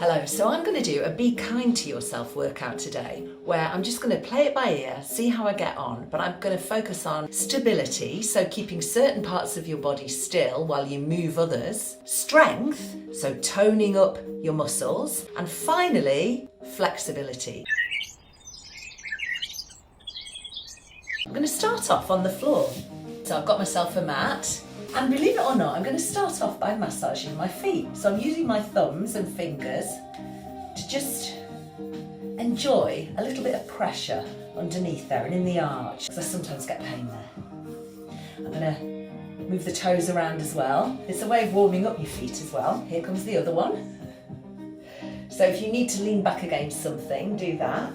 Hello, so I'm going to do a be kind to yourself workout today where I'm just going to play it by ear, see how I get on, but I'm going to focus on stability, so keeping certain parts of your body still while you move others, strength, so toning up your muscles, and finally, flexibility. I'm going to start off on the floor. So I've got myself a mat. And believe it or not, I'm going to start off by massaging my feet. So I'm using my thumbs and fingers to just enjoy a little bit of pressure underneath there and in the arch, because I sometimes get pain there. I'm going to move the toes around as well. It's a way of warming up your feet as well. Here comes the other one. So if you need to lean back against something, do that.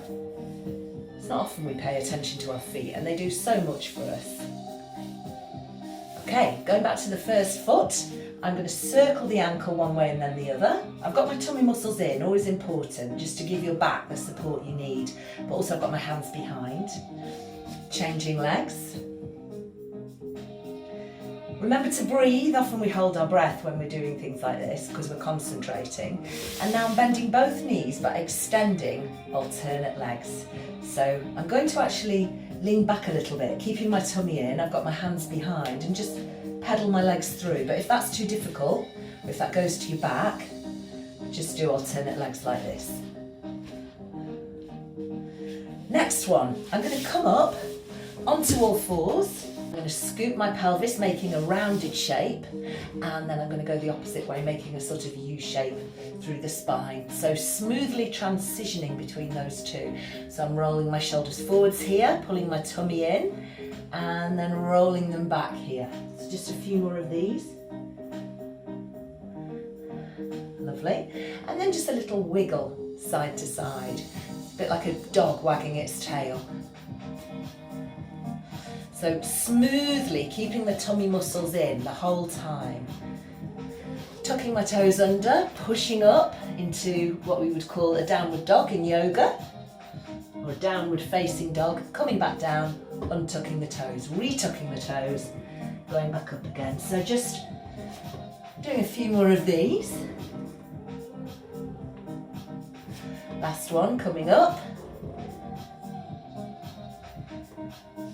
It's not often we pay attention to our feet, and they do so much for us. Okay, going back to the first foot, I'm going to circle the ankle one way and then the other. I've got my tummy muscles in, always important, just to give your back the support you need. But also I've got my hands behind. Changing legs. Remember to breathe. Often we hold our breath when we're doing things like this because we're concentrating. And now I'm bending both knees but extending alternate legs. So I'm going to actually lean back a little bit, keeping my tummy in. I've got my hands behind and just pedal my legs through. But if that's too difficult, or if that goes to your back, just do alternate legs like this. Next one, I'm going to come up onto all fours. I'm going to scoop my pelvis, making a rounded shape, and then I'm going to go the opposite way, making a sort of U shape through the spine. So smoothly transitioning between those two. So I'm rolling my shoulders forwards here, pulling my tummy in, and then rolling them back here. So just a few more of these. Lovely. And then just a little wiggle side to side. It's a bit like a dog wagging its tail. So smoothly keeping the tummy muscles in the whole time. Tucking my toes under, pushing up into what we would call a downward dog in yoga, or a downward facing dog, coming back down, untucking the toes, retucking the toes, going back up again. So just doing a few more of these. Last one coming up.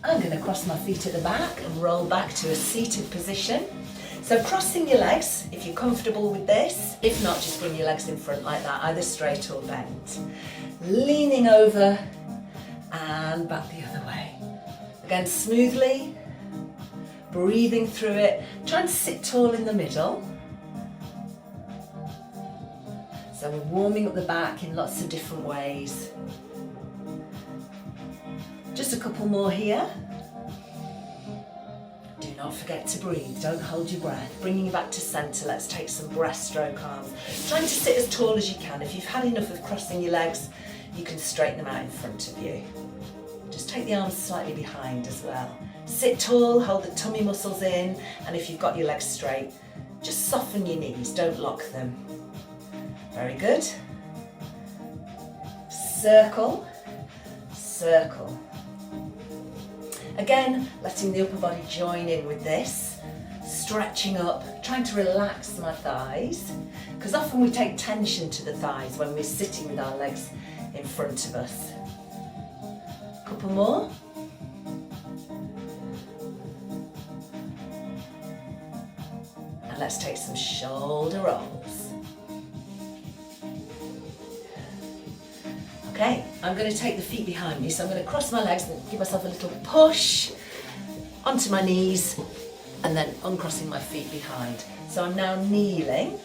I'm going to cross my feet at the back and roll back to a seated position. So crossing your legs, if you're comfortable with this. If not, just bring your legs in front like that, either straight or bent. Leaning over and back the other way. Again, smoothly, breathing through it. Try and sit tall in the middle. So we're warming up the back in lots of different ways. Just a couple more here. Do not forget to breathe, don't hold your breath. Bringing you back to centre, let's take some breaststroke arms. Trying to sit as tall as you can. If you've had enough of crossing your legs, you can straighten them out in front of you. Just take the arms slightly behind as well. Sit tall, hold the tummy muscles in, and if you've got your legs straight, just soften your knees, don't lock them. Very good. Circle, circle. Again, letting the upper body join in with this, stretching up, trying to relax my thighs, because often we take tension to the thighs when we're sitting with our legs in front of us. Couple more. And let's take some shoulder rolls. Okay, I'm going to take the feet behind me, so I'm going to cross my legs and give myself a little push onto my knees and then uncrossing my feet behind. So I'm now kneeling,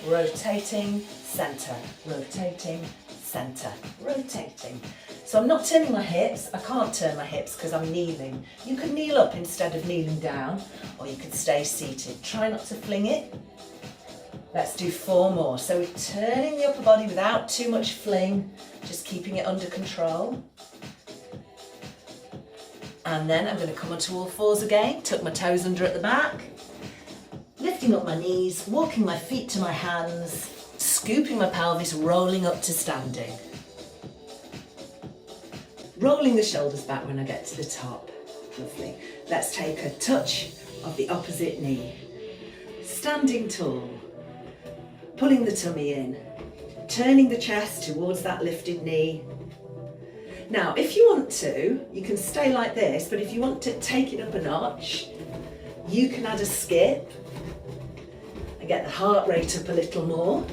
rotating, centre, rotating, centre, rotating. So I'm not turning my hips. I can't turn my hips because I'm kneeling. You could kneel up instead of kneeling down, or you could stay seated. Try not to fling it. Let's do 4 more. So we're turning the upper body without too much fling, just keeping it under control. And then I'm going to come onto all fours again, tuck my toes under at the back, lifting up my knees, walking my feet to my hands, scooping my pelvis, rolling up to standing. Rolling the shoulders back when I get to the top. Lovely. Let's take a touch of the opposite knee. Standing tall. Pulling the tummy in, turning the chest towards that lifted knee. Now, if you want to, you can stay like this, but if you want to take it up a notch, you can add a skip and get the heart rate up a little more.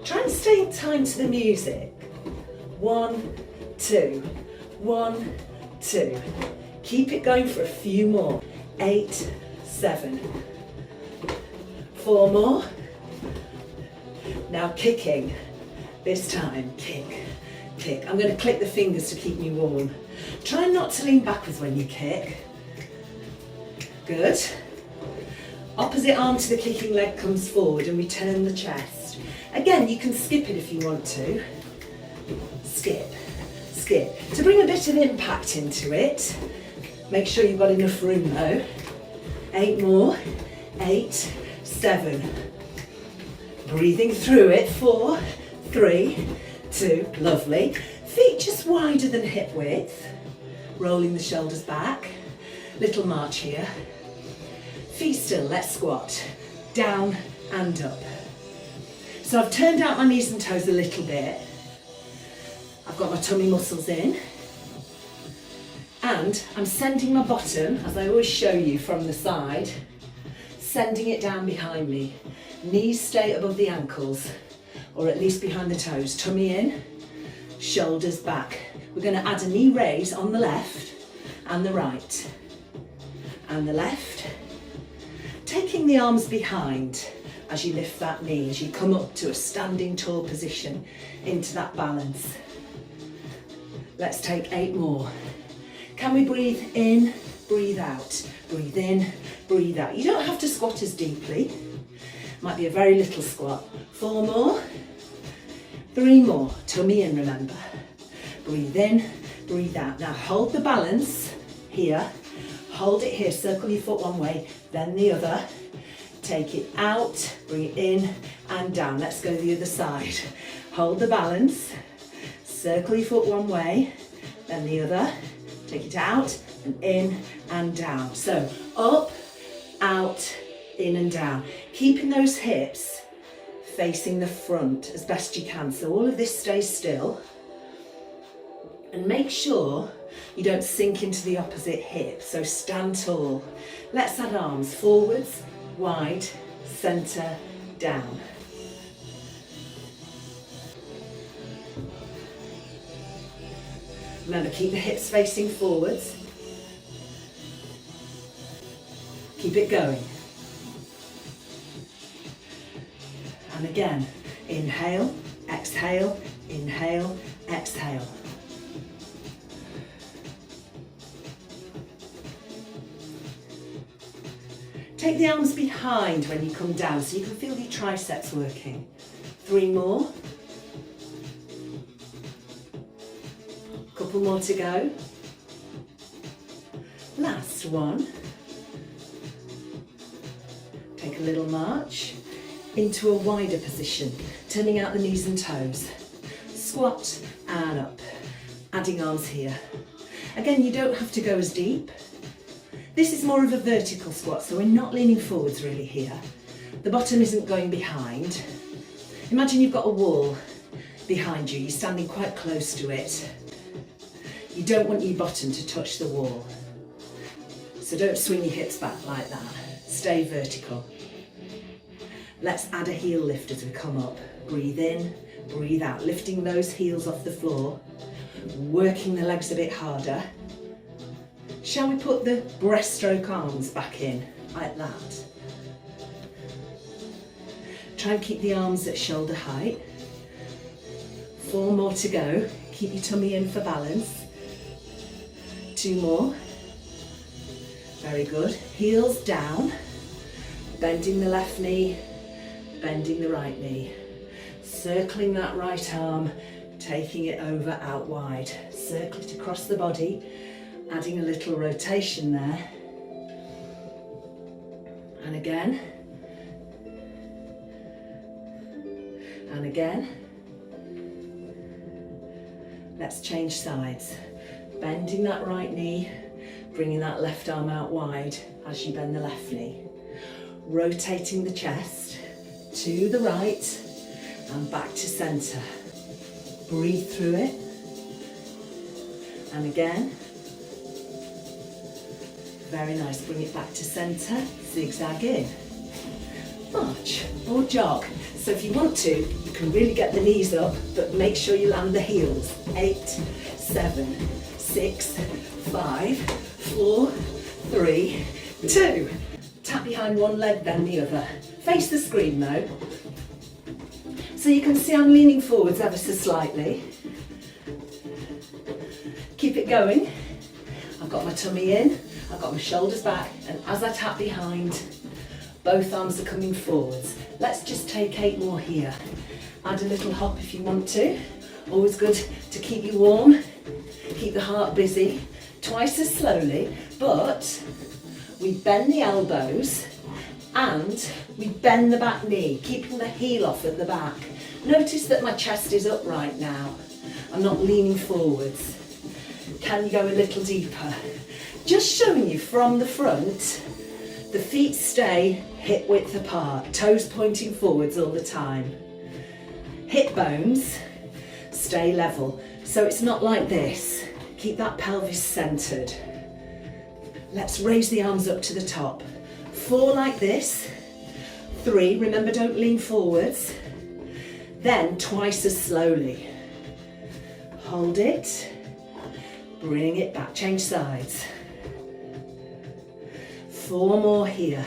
Try and stay in time to the music. 1, 2, 1, 2. Keep it going for a few more. 8, 7. 4 more. Now kicking. This time, kick, kick. I'm going to click the fingers to keep me warm. Try not to lean backwards when you kick. Good. Opposite arm to the kicking leg comes forward and we turn the chest. Again, you can skip it if you want to. Skip, skip. To bring a bit of impact into it, make sure you've got enough room though. 8 more. 8, 7. Breathing through it. 4, 3, 2, lovely. Feet just wider than hip width. Rolling the shoulders back. Little march here. Feet still, let's squat. Down and up. So I've turned out my knees and toes a little bit. I've got my tummy muscles in. And I'm sending my bottom, as I always show you from the side, sending it down behind me. Knees stay above the ankles, or at least behind the toes. Tummy in, shoulders back. We're going to add a knee raise on the left and the right. And the left. Taking the arms behind as you lift that knee, as you come up to a standing tall position into that balance. Let's take 8 more. Can we breathe in, breathe out? Breathe in, breathe out. You don't have to squat as deeply. Might be a very little squat. 4 more. 3 more. Tummy in, remember. Breathe in, breathe out. Now hold the balance here. Hold it here. Circle your foot one way, then the other. Take it out, bring it in and down. Let's go the other side. Hold the balance. Circle your foot one way, then the other. Take it out and in and down. So up, out, in and down. Keeping those hips facing the front as best you can. So all of this stays still. And make sure you don't sink into the opposite hip. So stand tall. Let's add arms forwards, wide, centre, down. Remember, keep the hips facing forwards. Keep it going. And again, inhale, exhale, inhale, exhale. Take the arms behind when you come down so you can feel your triceps working. 3 more. Couple more to go. Last one. Take a little march into a wider position, turning out the knees and toes. Squat and up, adding arms here. Again, you don't have to go as deep. This is more of a vertical squat, so we're not leaning forwards really here. The bottom isn't going behind. Imagine you've got a wall behind you, you're standing quite close to it. You don't want your bottom to touch the wall. So don't swing your hips back like that. Stay vertical. Let's add a heel lift as we come up. Breathe in, breathe out, lifting those heels off the floor, working the legs a bit harder. Shall we put the breaststroke arms back in, like that? Try and keep the arms at shoulder height. 4 more to go. Keep your tummy in for balance. 2 more. Very good. Heels down. Bending the left knee, bending the right knee. Circling that right arm, taking it over out wide. Circle it across the body. Adding a little rotation there. And again. And again. Let's change sides. Bending that right knee, bringing that left arm out wide as you bend the left knee. Rotating the chest, to the right and back to centre. Breathe through it. And again. Very nice, bring it back to centre, zigzag in. March or jog. So if you want to, you can really get the knees up, but make sure you land the heels. 8, 7, 6, 5, 4, 3, 2. Tap behind one leg, then the other. Face the screen though. So you can see I'm leaning forwards ever so slightly. Keep it going. I've got my tummy in, I've got my shoulders back, and as I tap behind, both arms are coming forwards. Let's just take 8 more here. Add a little hop if you want to. Always good to keep you warm, keep the heart busy. Twice as slowly, but we bend the elbows and we bend the back knee, keeping the heel off at the back. Notice that my chest is up right now. I'm not leaning forwards. Can you go a little deeper? Just showing you from the front, the feet stay hip width apart, toes pointing forwards all the time. Hip bones stay level, so it's not like this. Keep that pelvis centered. Let's raise the arms up to the top. 4 like this. 3, remember don't lean forwards. Then twice as slowly. Hold it. Bring it back, change sides. 4 more here.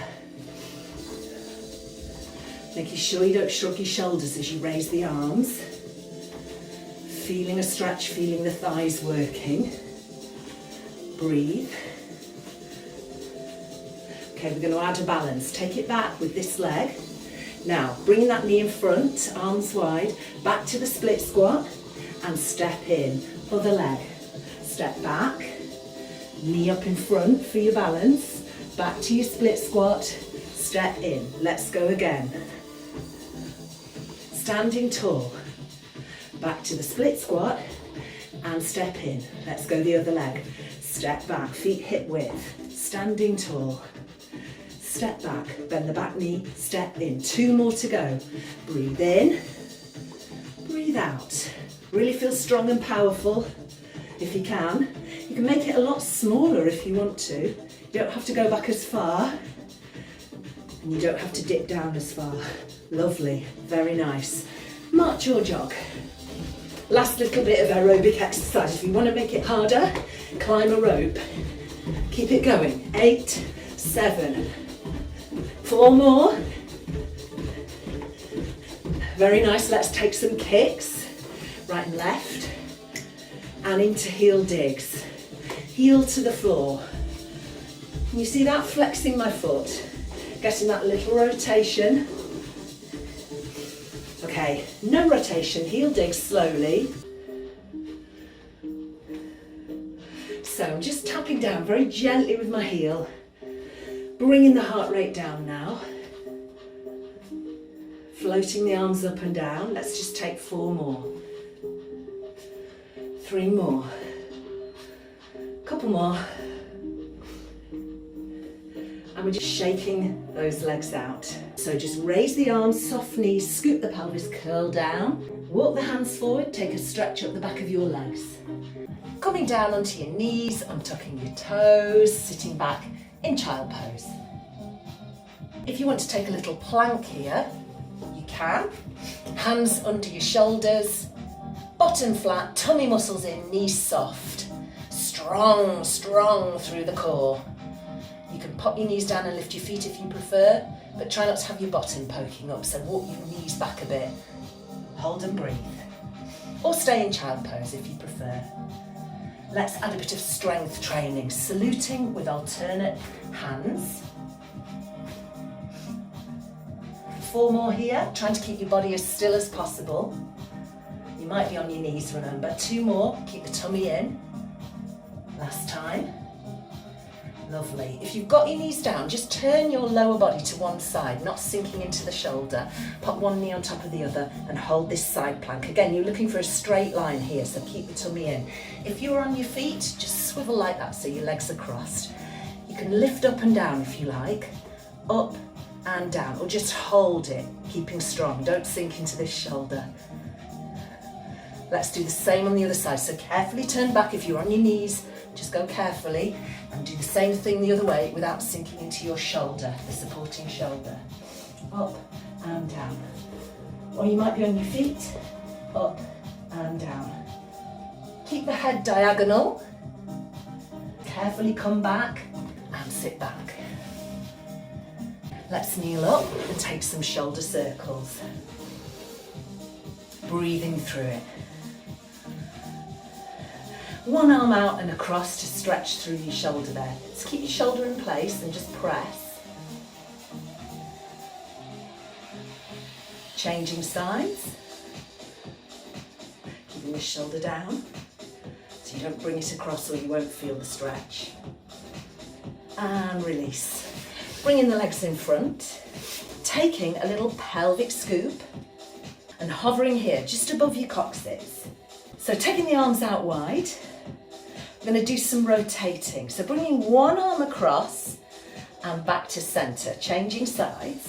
Making sure you don't shrug your shoulders as you raise the arms. Feeling a stretch, feeling the thighs working. Breathe. Okay, we're going to add a balance. Take it back with this leg. Now, bring that knee in front, arms wide, back to the split squat and step in. Other leg. Step back, knee up in front for your balance. Back to your split squat, step in. Let's go again. Standing tall. Back to the split squat and step in. Let's go the other leg. Step back, feet hip width. Standing tall. Step back, bend the back knee, step in. 2 more to go. Breathe in, breathe out. Really feel strong and powerful if you can. You can make it a lot smaller if you want to. You don't have to go back as far and you don't have to dip down as far. Lovely, very nice. March or jog. Last little bit of aerobic exercise. If you want to make it harder, climb a rope. Keep it going. 8, 7, 4 more. Very nice. Let's take some kicks. Right and left. And into heel digs. Heel to the floor. Can you see that? Flexing my foot. Getting that little rotation. Okay, no rotation, heel digs slowly. So I'm just tapping down very gently with my heel. Bringing the heart rate down now. Floating the arms up and down. Let's just take 4 more. 3 more. Couple more. And we're just shaking those legs out. So just raise the arms, soft knees, scoop the pelvis, curl down. Walk the hands forward, take a stretch up the back of your legs. Coming down onto your knees, untucking your toes, sitting back in child pose. If you want to take a little plank here, you can. Hands under your shoulders, bottom flat, tummy muscles in, knees soft. Strong, strong through the core. You can pop your knees down and lift your feet if you prefer, but try not to have your bottom poking up, so walk your knees back a bit. Hold and breathe. Or stay in child pose if you prefer. Let's add a bit of strength training, saluting with alternate hands. 4 more here, trying to keep your body as still as possible. You might be on your knees, remember. 2 more, keep the tummy in. Last time. Lovely. If you've got your knees down, just turn your lower body to one side, not sinking into the shoulder. Pop one knee on top of the other and hold this side plank. Again, you're looking for a straight line here, so keep the tummy in. If you're on your feet, just swivel like that so your legs are crossed. You can lift up and down if you like. Up and down, or just hold it, keeping strong. Don't sink into this shoulder. Let's do the same on the other side. So carefully turn back. If you're on your knees, just go carefully and do the same thing the other way without sinking into your shoulder, the supporting shoulder. Up and down. Or you might be on your feet, up and down. Keep the head diagonal. Carefully come back and sit back. Let's kneel up and take some shoulder circles. Breathing through it. One arm out and across to stretch through your shoulder there. Just keep your shoulder in place and just press. Changing sides. Keeping the shoulder down so you don't bring it across or you won't feel the stretch. And release. Bringing the legs in front. Taking a little pelvic scoop and hovering here just above your coccyx. So taking the arms out wide. We're going to do some rotating. So bringing one arm across and back to centre, changing sides.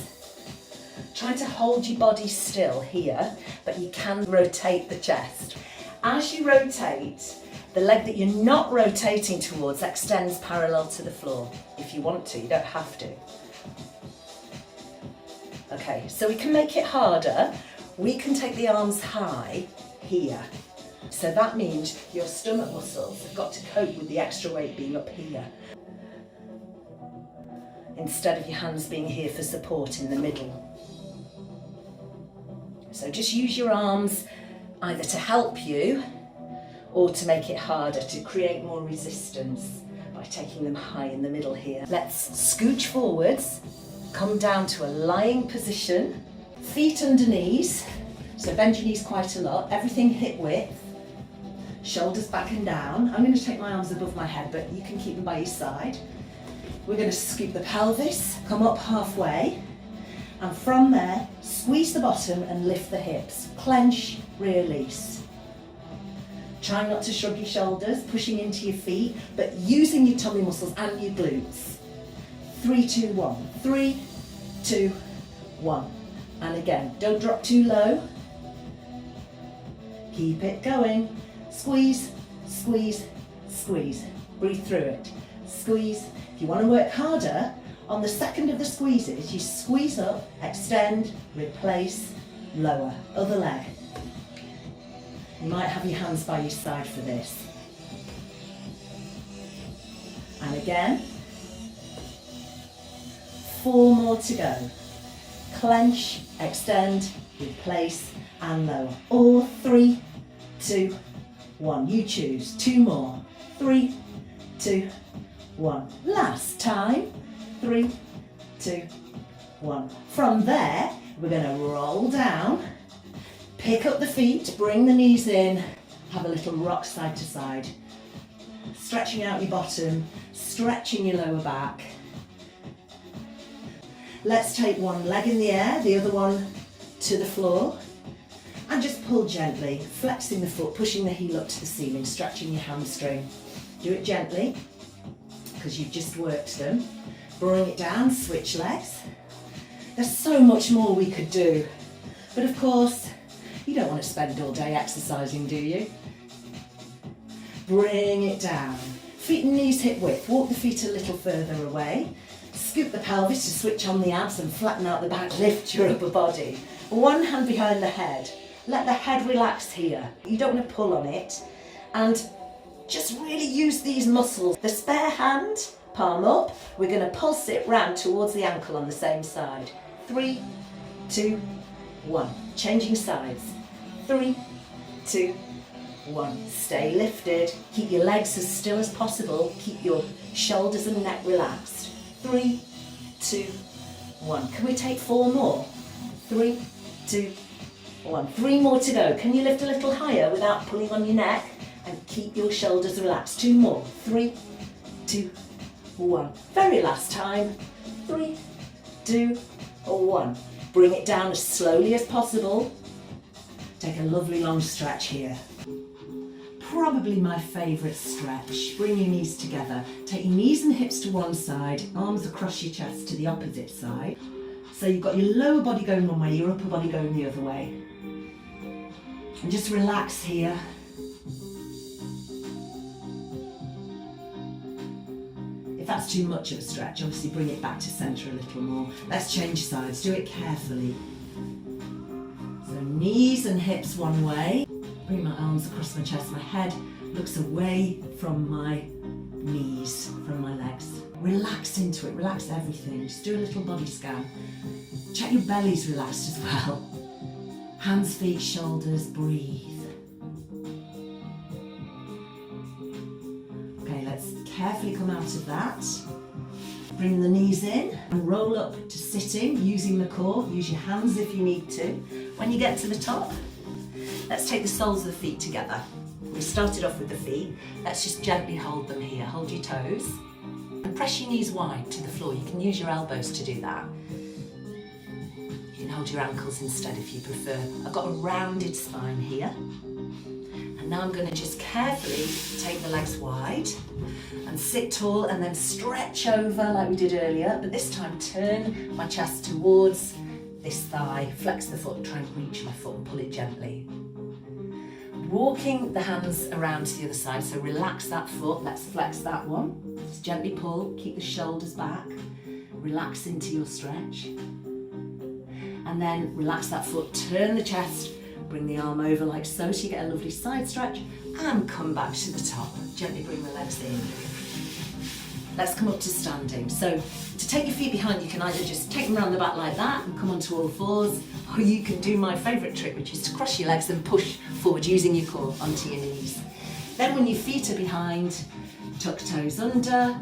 Trying to hold your body still here, but you can rotate the chest. As you rotate, the leg that you're not rotating towards extends parallel to the floor. If you want to, you don't have to. Okay, so we can make it harder. We can take the arms high here. So that means your stomach muscles have got to cope with the extra weight being up here, instead of your hands being here for support in the middle. So just use your arms either to help you or to make it harder, to create more resistance by taking them high in the middle here. Let's scooch forwards, come down to a lying position, feet under knees, so bend your knees quite a lot, everything hip width. Shoulders back and down. I'm going to take my arms above my head, but you can keep them by your side. We're going to scoop the pelvis, come up halfway, and from there, squeeze the bottom and lift the hips. Clench, release. Try not to shrug your shoulders, pushing into your feet, but using your tummy muscles and your glutes. 3, 2, 1. 3, 2, 1. And again, don't drop too low. Keep it going. Squeeze, squeeze, squeeze. Breathe through it. Squeeze. If you want to work harder, on the second of the squeezes, you squeeze up, extend, replace, lower. Other leg. You might have your hands by your side for this. And again. 4 more to go. Clench, extend, replace, and lower. Or 3, 2, 1. You choose. 2 more. 3, 2, 1. Last time. 3, 2, 1. From there, we're going to roll down, pick up the feet, bring the knees in, have a little rock side to side, stretching out your bottom, stretching your lower back. Let's take one leg in the air, the other one to the floor. And just pull gently, flexing the foot, pushing the heel up to the ceiling, stretching your hamstring. Do it gently, because you've just worked them. Bring it down, switch legs. There's so much more we could do. But of course, you don't want to spend all day exercising, do you? Bring it down. Feet and knees hip width. Walk the feet a little further away. Scoop the pelvis to switch on the abs and flatten out the back. Lift your upper body. One hand behind the head. Let the head relax here. You don't want to pull on it. And just really use these muscles. The spare hand, palm up. We're going to pulse it round towards the ankle on the same side. 3, 2, 1. Changing sides. 3, 2, 1. Stay lifted. Keep your legs as still as possible. Keep your shoulders and neck relaxed. 3, 2, 1. Can we take 4 more? 3, 2, 1. 3 more to go. Can you lift a little higher without pulling on your neck? And keep your shoulders relaxed. 2 more. 3, 2, 1. Very last time. 3, 2, 1. Bring it down as slowly as possible. Take a lovely long stretch here. Probably my favourite stretch. Bring your knees together. Take your knees and hips to one side, arms across your chest to the opposite side. So you've got your lower body going one way, your upper body going the other way. And just relax here. If that's too much of a stretch, obviously bring it back to centre a little more. Let's change sides, do it carefully. So knees and hips one way. Bring my arms across my chest, my head looks away from my knees, from my legs. Relax into it, relax everything. Just do a little body scan. Check your belly's relaxed as well. Hands, feet, shoulders, breathe. Okay, let's carefully come out of that. Bring the knees in and roll up to sitting using the core. Use your hands if you need to. When you get to the top, let's take the soles of the feet together. We started off with the feet. Let's just gently hold them here. Hold your toes and press your knees wide to the floor. You can use your elbows to do that. You can hold your ankles instead if you prefer. I've got a rounded spine here. And now I'm going to just carefully take the legs wide and sit tall and then stretch over like we did earlier. But this time turn my chest towards this thigh, flex the foot, try and reach my foot and pull it gently. Walking the hands around to the other side, so relax that foot, let's flex that one. Just gently pull, keep the shoulders back, relax into your stretch. And then relax that foot, turn the chest, bring the arm over like so you get a lovely side stretch and come back to the top. Gently bring the legs in. Let's come up to standing. So to take your feet behind, you can either just take them around the back like that and come onto all fours, or you can do my favourite trick, which is to cross your legs and push forward using your core onto your knees. Then when your feet are behind, tuck toes under,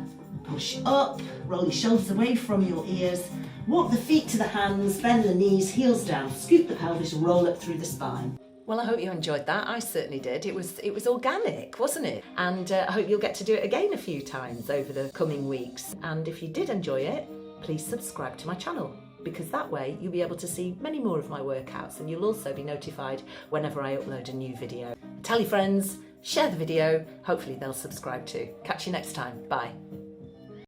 push up, roll your shoulders away from your ears, walk the feet to the hands, bend the knees, heels down, scoop the pelvis, roll up through the spine. Well, I hope you enjoyed that. I certainly did. It was organic, wasn't it? And I hope you'll get to do it again a few times over the coming weeks. And if you did enjoy it, please subscribe to my channel, because that way you'll be able to see many more of my workouts and you'll also be notified whenever I upload a new video. Tell your friends, share the video, hopefully they'll subscribe too. Catch you next time. Bye.